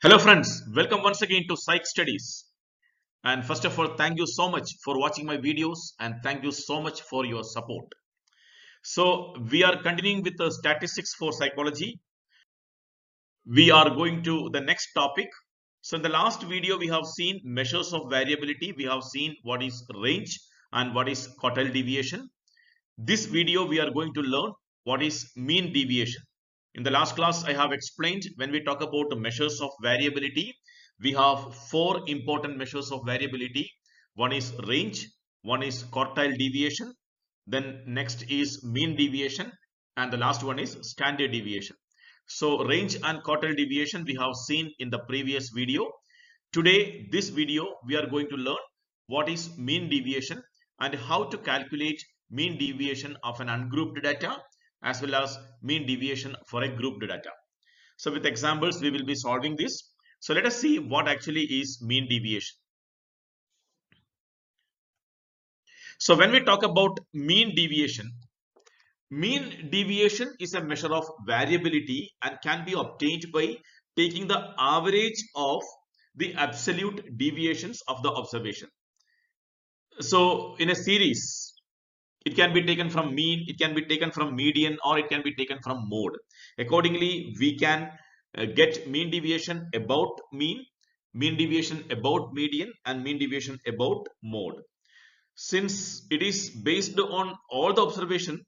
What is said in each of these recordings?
Hello friends, welcome once again to Psych Studies. And first of all, thank you so much for watching my videos and thank you so much for your support. So we are continuing with the statistics for psychology. We are going to the next topic. So in the last video, we have seen measures of variability. We have seen what is range and what is quartile deviation. This video, we are going to learn what is mean deviation. In the last class, I have explained when we talk about the measures of variability, we have four important measures of variability. One is range, one is quartile deviation, then next is mean deviation, and the last one is standard deviation. So range and quartile deviation we have seen in the previous video. Today, this video, we are going to learn what is mean deviation and how to calculate mean deviation of an ungrouped data as well as mean deviation for a grouped data. So with examples, we will be solving this. So let us see what actually is mean deviation. So when we talk about mean deviation is a measure of variability and can be obtained by taking the average of the absolute deviations of the observation. So in a series, it can be taken from mean, it can be taken from median, or it can be taken from mode. Accordingly, we can get mean deviation about mean deviation about median, and mean deviation about mode. Since it is based on all the observation,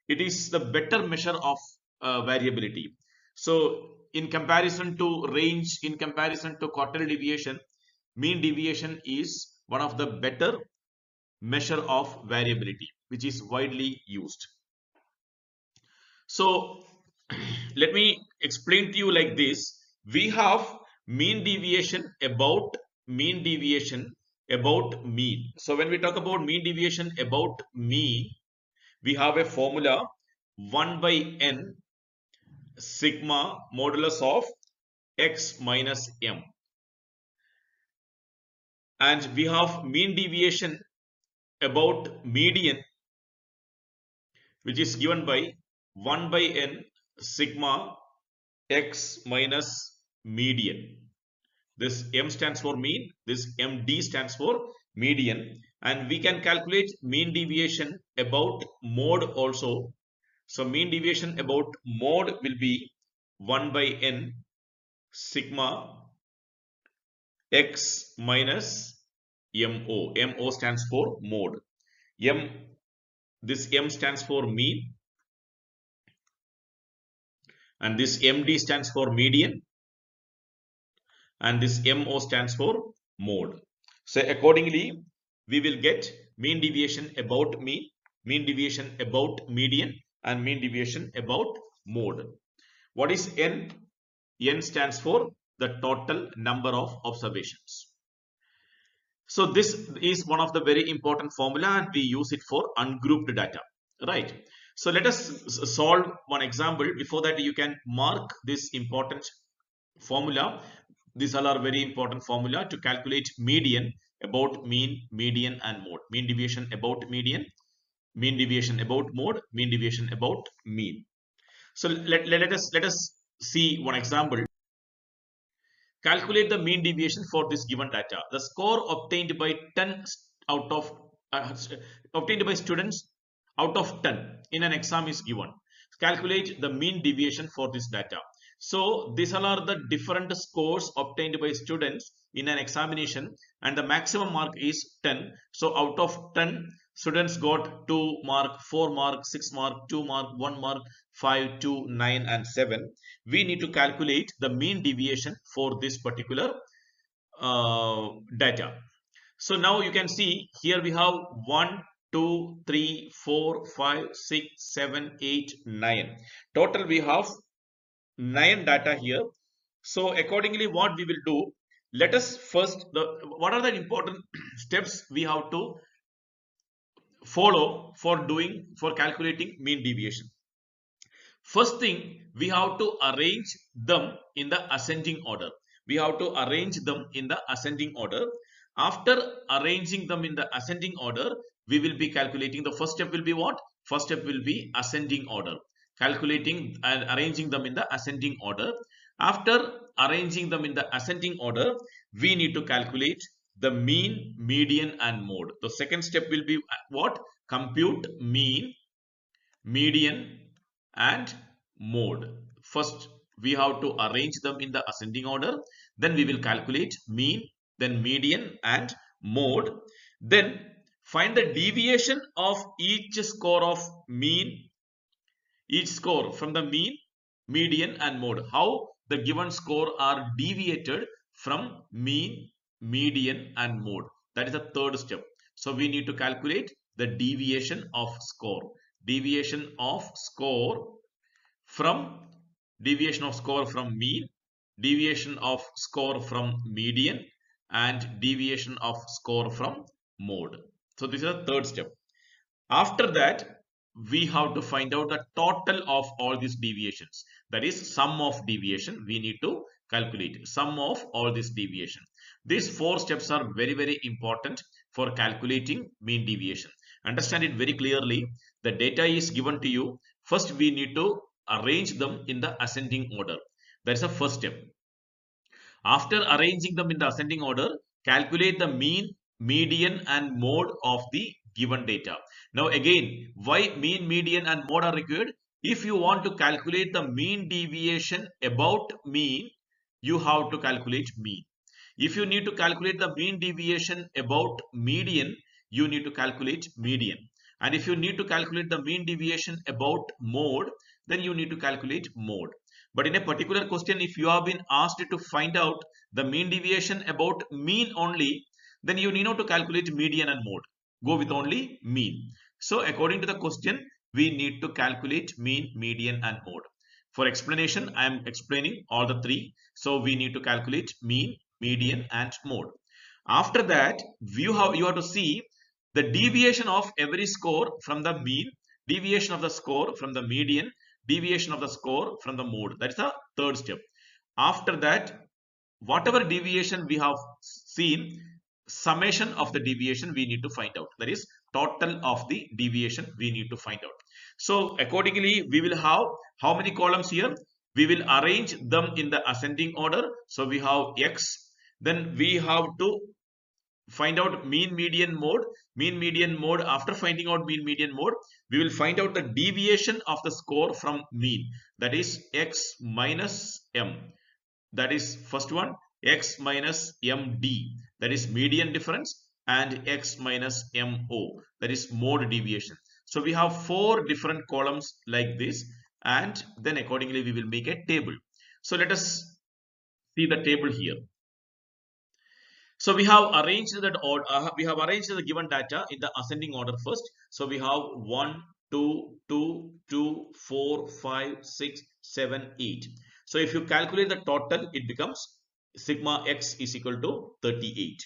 it is the better measure of variability. So in comparison to range, in comparison to quartile deviation, mean deviation is one of the better measure of variability, which is widely used. So let me explain to you like this. We have mean deviation about mean. So when we talk about mean deviation about mean, we have a formula 1 by n sigma modulus of x minus m. And we have mean deviation about median, which is given by 1 by n sigma x minus median. This m stands for mean, this md stands for median, and we can calculate mean deviation about mode also. So mean deviation about mode will be 1 by n sigma x minus mo. Mo stands for mode. This m stands for mean, and this md stands for median, and this mo stands for mode. So accordingly, we will get mean deviation about mean deviation about median, and mean deviation about mode. What is n? N stands for the total number of observations. So this is one of the very important formula, and we use it for ungrouped data, right? So let us solve one example. Before that, you can mark this important formula. These all are very important formula to calculate median about mean, median, and mode. Mean deviation about median, mean deviation about mode, mean deviation about mean. So let us see one example. Calculate the mean deviation for this given data. The score obtained by 10 out of obtained by students out of 10 in an exam is given. Calculate the mean deviation for this data. So these all are the different scores obtained by students in an examination, and the maximum mark is 10. So out of 10, students got 2 mark, 4 mark, 6 mark, 2 mark, 1 mark, 5, 2, 9, and 7. We need to calculate the mean deviation for this particular data. So now you can see here we have 1, 2, 3, 4, 5, 6, 7, 8, 9. Total we have 9 data here. So accordingly, what we will do, let us first, what are the important steps we have to follow for calculating mean deviation. First thing, we have to arrange them in the ascending order. We have to arrange them in the ascending order. After arranging them in the ascending order, we will be calculating. The first step will be what? First step will be ascending order. Calculating and arranging them in the ascending order. After arranging them in the ascending order, we need to calculate the mean, median and mode. The second step will be what? Compute mean, median and mode. First, we have to arrange them in the ascending order. Then we will calculate mean, then median and mode. Then find the deviation of each score of mean, each score from the mean, median and mode. How the given score are deviated from mean, median and mode. That is the third step. So we need to calculate the deviation of score. Deviation of score from mean, deviation of score from median and deviation of score from mode. So this is the third step. After that, we have to find out the total of all these deviations. That is sum of deviation. We need to calculate sum of all this deviation. These four steps are very, very important for calculating mean deviation. Understand it very clearly. The data is given to you. First, we need to arrange them in the ascending order. That is the first step. After arranging them in the ascending order, calculate the mean, median and mode of the given data. Now again, why mean, median and mode are required? If you want to calculate the mean deviation about mean, you have to calculate mean. If you need to calculate the mean deviation about median, you need to calculate median. And if you need to calculate the mean deviation about mode, then you need to calculate mode. But in a particular question, if you have been asked to find out the mean deviation about mean only, then you need not to calculate median and mode. Go with only mean. So according to the question, we need to calculate mean, median and mode. For explanation, I am explaining all the three. So we need to calculate mean, median and mode. After that, you have to see the deviation of every score from the mean, deviation of the score from the median, deviation of the score from the mode. That is the third step. After that, whatever deviation we have seen, summation of the deviation we need to find out. That is total of the deviation we need to find out. So accordingly, we will have how many columns here? We will arrange them in the ascending order. So we have X. Then we have to find out mean, median, mode. Mean, median, mode. After finding out mean, median, mode, we will find out the deviation of the score from mean. That is X minus M. That is first one. X minus MD. That is median difference. And X minus MO. That is mode deviation. So we have four different columns like this. And then accordingly we will make a table. So let us see the table here. So we have arranged that order. We have arranged the given data in the ascending order first. So we have 1, 2, 2, 2, 4, 5, 6, 7, 8. So if you calculate the total, it becomes sigma x is equal to 38.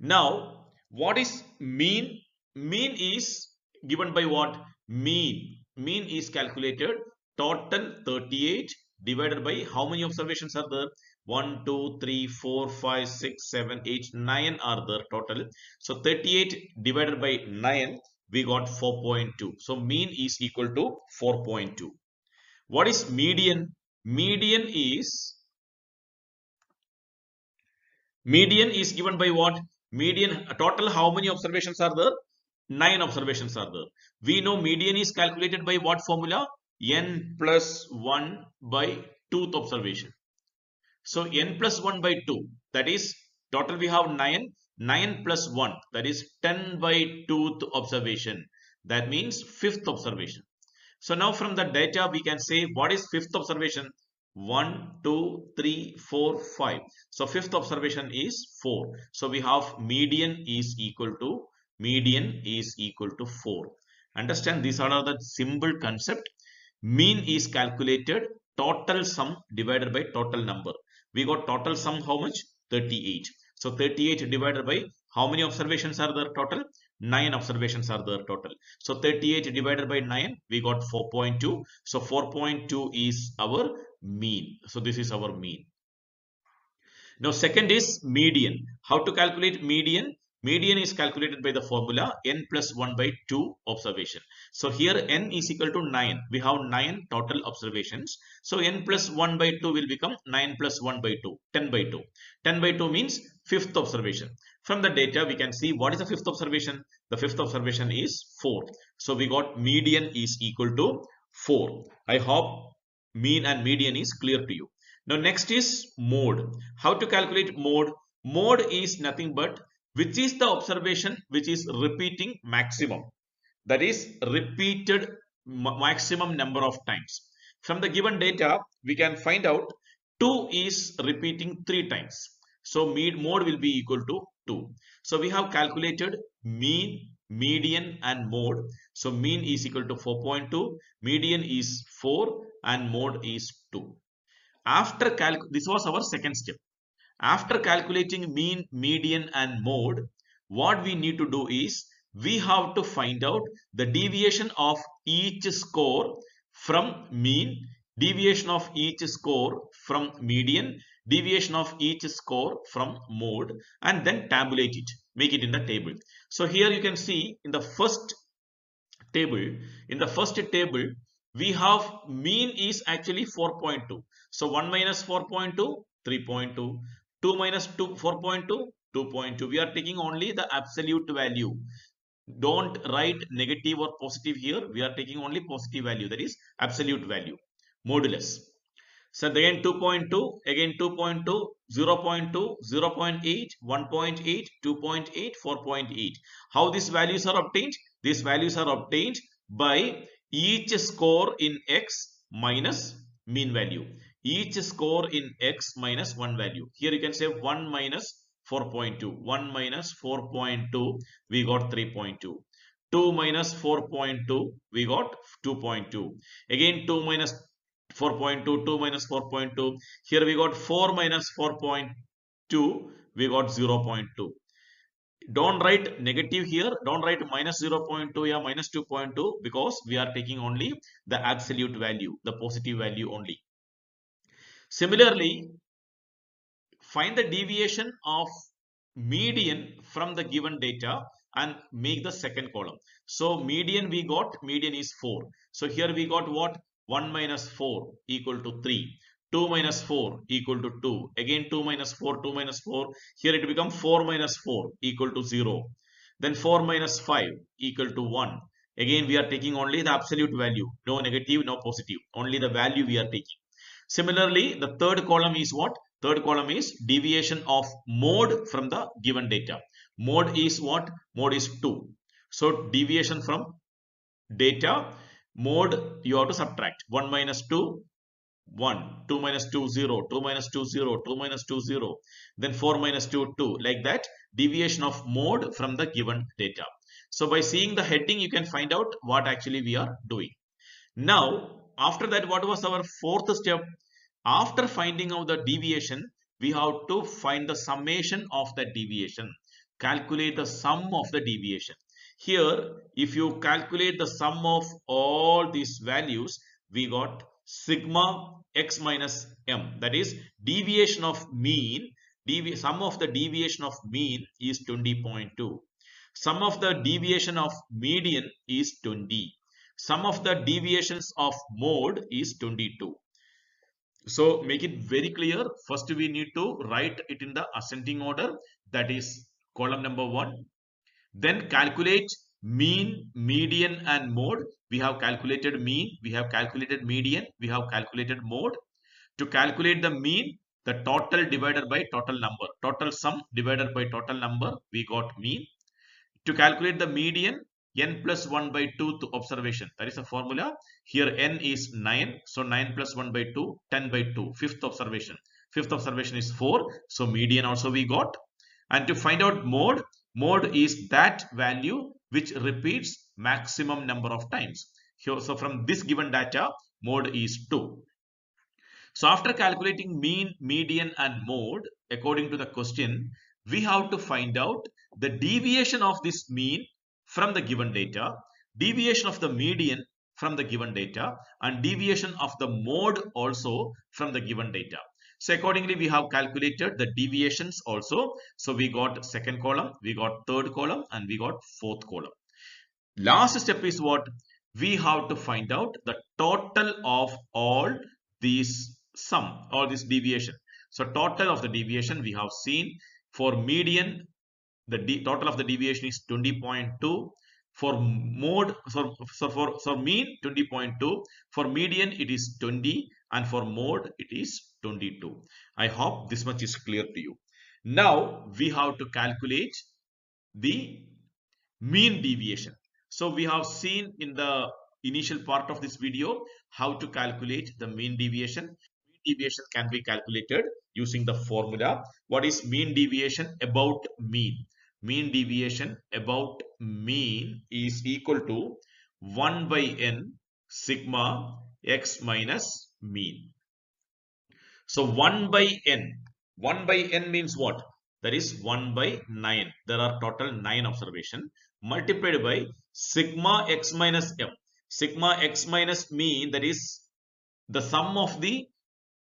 Now, what is mean? Mean is given by what? Mean. Mean is calculated total 38 divided by how many observations are there? 1, 2, 3, 4, 5, 6, 7, 8, 9 are there total. So 38 divided by 9, we got 4.2. So mean is equal to 4.2. What is median? Median is given by what? Median total how many observations are there? 9 observations are there. We know median is calculated by what formula? N plus 1 by 2th observation. So n plus 1 by 2, that is total we have 9. 9 plus 1, that is 10 by 2th observation. That means 5th observation. So now from the data we can say what is 5th observation? 1, 2, 3, 4, 5. So 5th observation is 4. So we have median is equal to 4. Understand, these are the simple concept. Mean is calculated total sum divided by total number. We got total sum how much? 38. So 38 divided by how many observations are there total? 9 observations are there total. So 38 divided by 9, we got 4.2. So 4.2 is our mean. So this is our mean. Now second is median. How to calculate median? Median is calculated by the formula n plus 1 by 2 observation. So here n is equal to 9. We have 9 total observations. So n plus 1 by 2 will become 9 plus 1 by 2, 10 by 2. 10 by 2 means fifth observation. From the data we can see what is the fifth observation. The fifth observation is 4. So we got median is equal to 4. I hope mean and median is clear to you. Now next is mode. How to calculate mode? Mode is nothing but which is the observation which is repeating maximum. That is repeated maximum number of times. From the given data, we can find out 2 is repeating 3 times. So mode will be equal to 2. So we have calculated mean, median and mode. So mean is equal to 4.2, median is 4 and mode is 2. This was our second step. After calculating mean, median and mode, what we need to do is we have to find out the deviation of each score from mean, deviation of each score from median, deviation of each score from mode, and then tabulate it, make it in the table. So here you can see in the first table, we have mean is actually 4.2. So 1 minus 4.2, 3.2. 2 minus 4.2, 2.2. We are taking only the absolute value. Don't write negative or positive here. We are taking only positive value, that is absolute value, modulus. So again 2.2, again 2.2, 0.2, 0.8, 1.8, 2.8, 4.8. How these values are obtained? These values are obtained by each score in x minus mean value. Each score in x minus 1 value. Here you can say 1 minus 4.2. 1 minus 4.2, we got 3.2. 2 minus 4.2, we got 2.2. Again 2 minus 4.2, 2 minus 4.2. Here we got 4 minus 4.2, we got 0.2. Don't write negative here. Don't write minus 0.2 or minus 2.2 because we are taking only the absolute value, the positive value only. Similarly, find the deviation of median from the given data and make the second column. So median we got, median is 4. So here we got what? 1 minus 4 equal to 3. 2 minus 4 equal to 2. Again 2 minus 4, 2 minus 4. Here it becomes 4 minus 4 equal to 0. Then 4 minus 5 equal to 1. Again we are taking only the absolute value. No negative, no positive. Only the value we are taking. Similarly, the third column is what? Third column is deviation of mode from the given data. Mode is what? Mode is 2. So deviation from data, mode you have to subtract. 1 minus 2, 1. 2 minus 2, 0. 2 minus 2, 0. 2 minus 2, 0. Then 4 minus 2, 2. Like that, deviation of mode from the given data. So by seeing the heading, you can find out what actually we are doing. Now, after that, what was our fourth step? After finding out the deviation, we have to find the summation of the deviation. Calculate the sum of the deviation. Here, if you calculate the sum of all these values, we got sigma x minus m. That is deviation of mean. Sum of the deviation of mean is 20.2. Sum of the deviation of median is 20. Sum of the deviations of mode is 22. So make it very clear. First we need to write it in the ascending order. That is column number 1. Then calculate mean, median and mode. We have calculated mean, we have calculated median, we have calculated mode. To calculate the mean, the total divided by total number. Total sum divided by total number, we got mean. To calculate the median, n plus 1 by 2 to observation. That is the formula. Here n is 9. So 9 plus 1 by 2, 10 by 2. Fifth observation. Fifth observation is 4. So median also we got. And to find out mode, mode is that value which repeats maximum number of times. Here, so from this given data, mode is 2. So after calculating mean, median and mode, according to the question, we have to find out the deviation of this mean from the given data, deviation of the median from the given data, and deviation of the mode also from the given data. So accordingly, we have calculated the deviations also. So we got second column, we got third column, and we got fourth column. Last step is what? We have to find out the total of all these sum, all this deviation. So total of the deviation we have seen for median, the total of the deviation is 20.2. For mode, for mean 20.2. For median it is 20, and for mode it is 22. I hope this much is clear to you. Now we have to calculate the mean deviation. So we have seen in the initial part of this video how to calculate the mean deviation. Mean deviation can be calculated using the formula. What is mean deviation about mean? Mean deviation about mean is equal to 1 by n sigma x minus mean. So 1 by n means what? That is 1 by 9. There are total 9 observation multiplied by sigma x minus m. Sigma x minus mean, that is the sum of the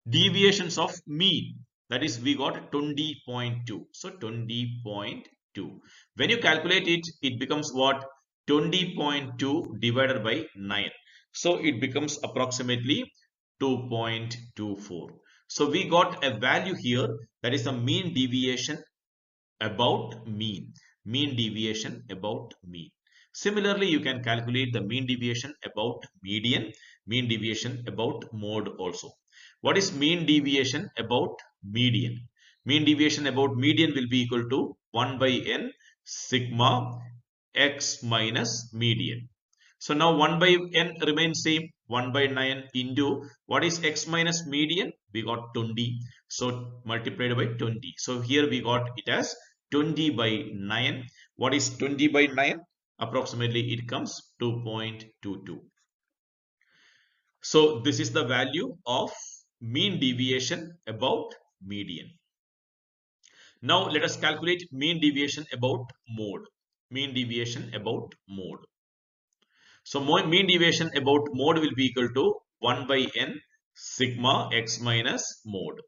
deviations of mean. That is, we got 20.2. So 20.2. When you calculate it, it becomes what? 20.2 divided by 9. So it becomes approximately 2.24. So we got a value here, that is a mean deviation about mean. Mean deviation about mean. Similarly, you can calculate the mean deviation about median, mean deviation about mode also. What is mean deviation about median? Mean deviation about median will be equal to 1 by n sigma x minus median. So now 1 by n remains same, 1 by 9 into what is x minus median? We got 20. So multiplied by 20. So here we got it as 20 by 9. What is 20 by 9? Approximately it comes 2.22. So this is the value of mean deviation about median. Now let us calculate mean deviation about mode. Mean deviation about mode. So mean deviation about mode will be equal to 1 by n sigma x minus mode.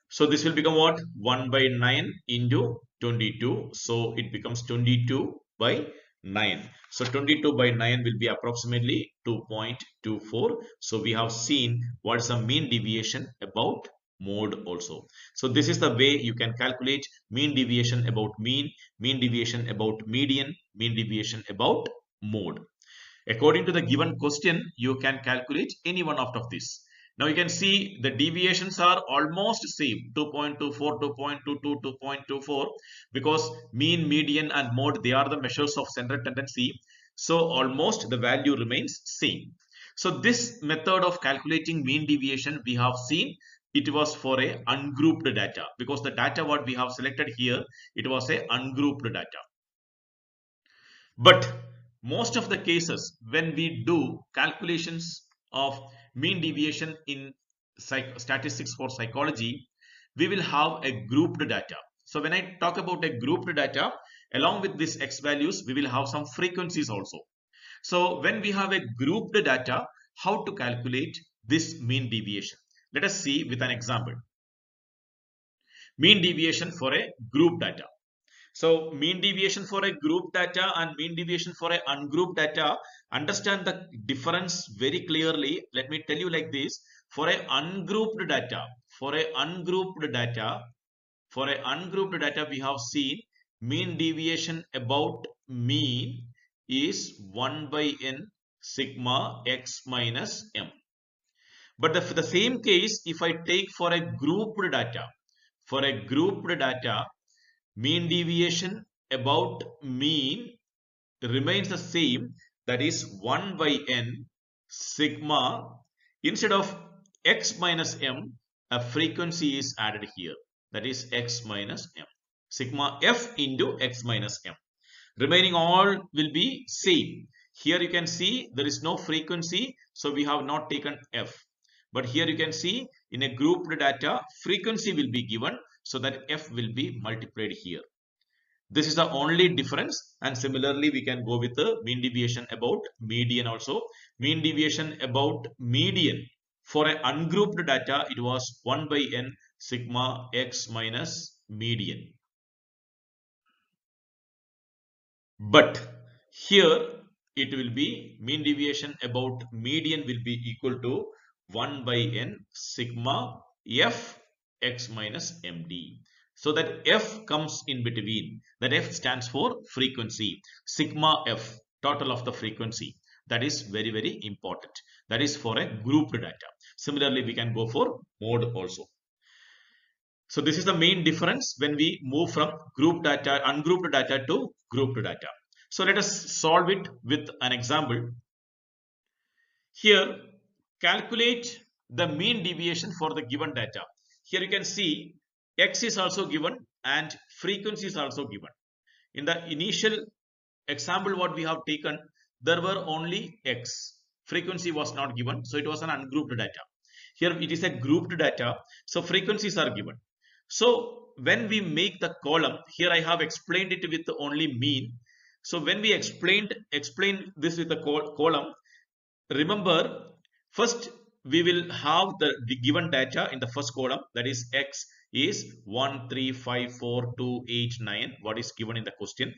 So this will become what? 1 by 9 into 22. So it becomes 22 by 9. So 22 by 9 will be approximately 2.24. So we have seen what is the mean deviation about mode also. So this is the way you can calculate mean deviation about mean deviation about median, mean deviation about mode. According to the given question, you can calculate any one out of this. Now you can see the deviations are almost same, 2.24, 2.22, 2.24, because mean, median and mode, they are the measures of central tendency. So almost the value remains same. So this method of calculating mean deviation, we have seen it was for a ungrouped data, because the data what we have selected here, it was a ungrouped data. But most of the cases when we do calculations of mean deviation in statistics for psychology, we will have a grouped data. So when I talk about a grouped data, along with these x values, we will have some frequencies also. So when we have a grouped data, how to calculate this mean deviation? Let us see with an example. Mean deviation for a group data. So mean deviation for a group data and mean deviation for a ungrouped data, understand the difference very clearly. Let me tell you like this. For a ungrouped data, we have seen mean deviation about mean is 1 by n sigma x minus m. But for the same case, if I take for a grouped data, mean deviation about mean remains the same, that is 1 by n sigma. Instead of x minus m, a frequency is added here, that is x minus m, sigma f into x minus m. Remaining all will be same. Here you can see there is no frequency, so we have not taken f. But here you can see in a grouped data, frequency will be given, so that f will be multiplied here. This is the only difference. And similarly, we can go with the mean deviation about median also. Mean deviation about median For an ungrouped data, it was 1 by n sigma x minus median. But here it will be mean deviation about median will be equal to 1 by n sigma f x minus md. So that f comes in between. That f stands for frequency. Sigma f, total of the frequency. That is very, very important. That is for a grouped data. Similarly, we can go for mode also. So this is the main difference when we move from group data, ungrouped data to grouped data. So let us solve it with an example. Here, calculate the mean deviation for the given data. Here you can see x is also given and frequency is also given. In the initial example what we have taken, there were only x. Frequency was not given, so it was an ungrouped data. Here it is a grouped data, so frequencies are given. So when we make the column, here I have explained it with only mean. So when we explain this with the column, remember first we will have the given data in the first column, that is x is 1, 3, 5, 4, 2, 8, 9, what is given in the question.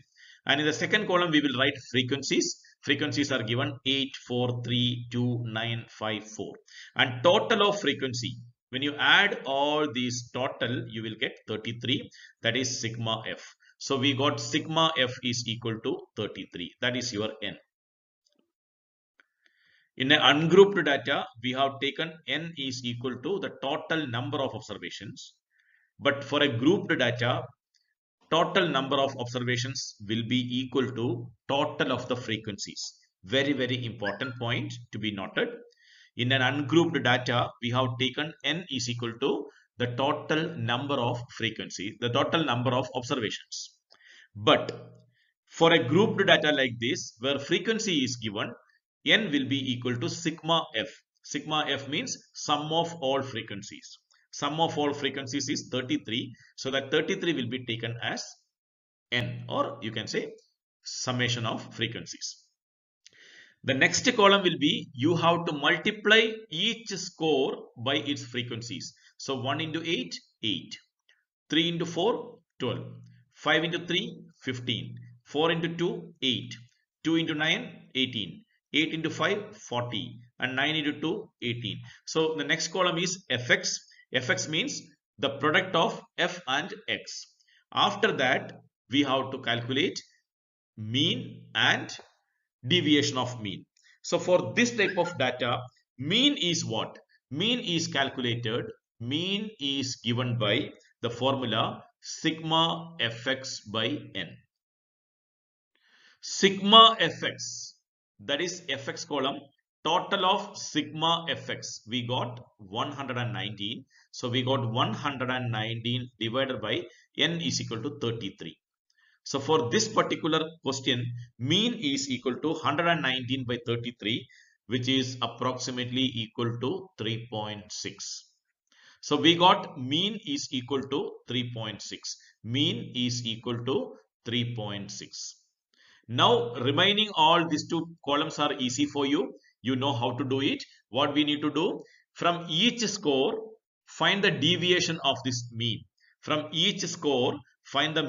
And in the second column we will write frequencies. Frequencies are given 8, 4, 3, 2, 9, 5, 4. And total of frequency, when you add all these total, you will get 33. That is sigma f. So we got sigma f is equal to 33. That is your n. In an ungrouped data, we have taken n is equal to the total number of observations. But for a grouped data, total number of observations will be equal to total of the frequencies. Very, very important point to be noted. In an ungrouped data, we have taken n is equal to the total number of frequencies, the total number of observations. But for a grouped data like this, where frequency is given, n will be equal to sigma f. Sigma f means sum of all frequencies. Sum of all frequencies is 33. So that 33 will be taken as n, or you can say summation of frequencies. The next column will be you have to multiply each score by its frequencies. So 1 into 8, 8. 3 into 4, 12. 5 into 3, 15. 4 into 2, 8. 2 into 9, 18. 8 into 5, 40. And 9 into 2, 18. So the next column is fx. Fx means the product of f and x. After that, we have to calculate mean and deviation of mean. So for this type of data, mean is what? Mean is calculated. Mean is given by the formula sigma fx by n. Sigma fx, that is fx column. Total of sigma fx, we got 119. So we got 119 divided by n is equal to 33. So for this particular question, mean is equal to 119 by 33, which is approximately equal to 3.6. So we got mean is equal to 3.6. Mean is equal to 3.6. Now remaining all these two columns are easy for you. You know how to do it. What we need to do, from each score, find the deviation of this mean. From each score, find the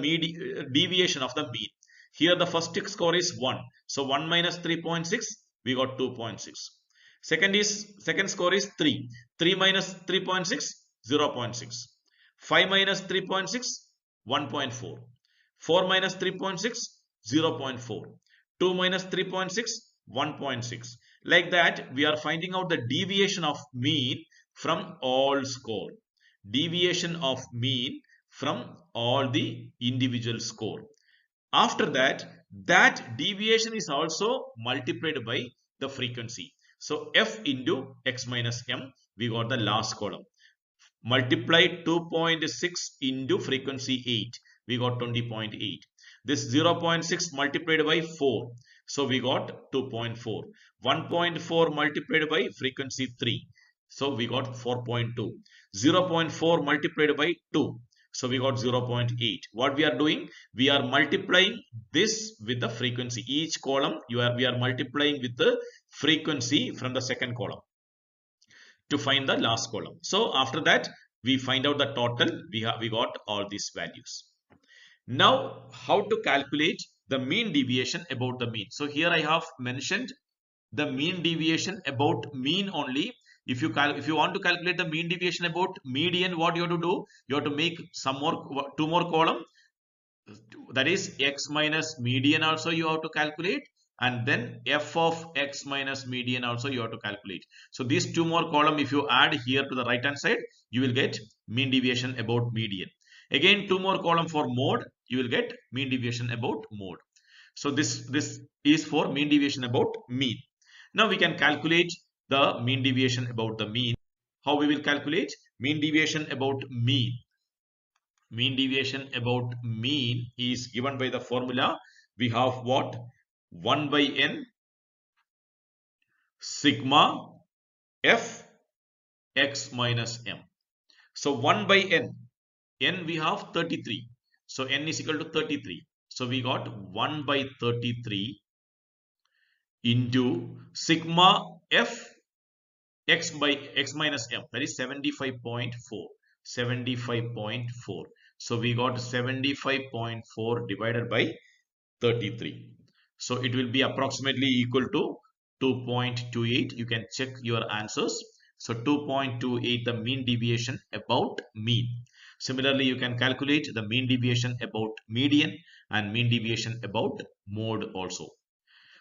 deviation of the mean. Here the first score is 1. So 1 minus 3.6, we got 2.6. Second score is 3. 3 minus 3.6, 0.6. 5 minus 3.6, 1.4. 4 minus 3.6, 0.4. 2 minus 3.6, 1.6. Like that, we are finding out the deviation of mean from all score. Deviation of mean from all the individual score. After that, that deviation is also multiplied by the frequency. So f into x minus m, we got the last column. Multiply 2.6 into frequency 8, we got 20.8. This 0.6 multiplied by 4, so we got 2.4. 1.4 multiplied by frequency 3, so we got 4.2. 0.4 multiplied by 2, so we got 0.8. What we are doing, we are multiplying this with the frequency. Each column we are multiplying with the frequency from the second column. to find the last column. So after that, we find out the total. We got all these values. Now, how to calculate the mean deviation about the mean? So here I have mentioned the mean deviation about mean only. If you want to calculate the mean deviation about median, what you have to do? You have to make two more column. That is x minus median also you have to calculate, and then f of x minus median also you have to calculate. So these two more column, if you add here to the right hand side, you will get mean deviation about median. Again, two more column for mode, you will get mean deviation about mode. So this is for mean deviation about mean. Now we can calculate the mean deviation about the mean. How we will calculate mean deviation about mean? Mean deviation about mean is given by the formula. We have what? 1 by n sigma f x minus m. So 1 by n we have 33. So n is equal to 33. So we got 1 by 33 into sigma f x by x minus m, that is 75.4. 75.4. So we got 75.4 divided by 33. So it will be approximately equal to 2.28. You can check your answers. So 2.28 the mean deviation about mean. Similarly, you can calculate the mean deviation about median and mean deviation about mode also.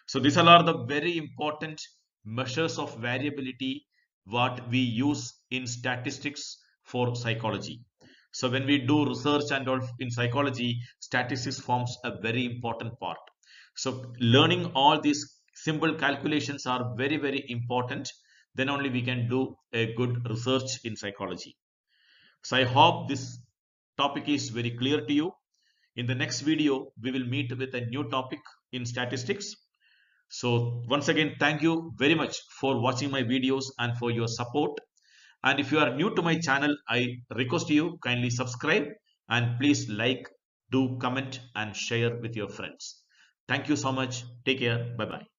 So these are the very important measures of variability what we use in statistics for psychology. So when we do research and all in psychology, statistics forms a very important part. So learning all these simple calculations are very, very important. Then only we can do a good research in psychology. So I hope this topic is very clear to you. In the next video, we will meet with a new topic in statistics. So once again, thank you very much for watching my videos and for your support. And if you are new to my channel, I request you kindly subscribe and please like, do comment and share with your friends. Thank you so much. Take care. Bye bye.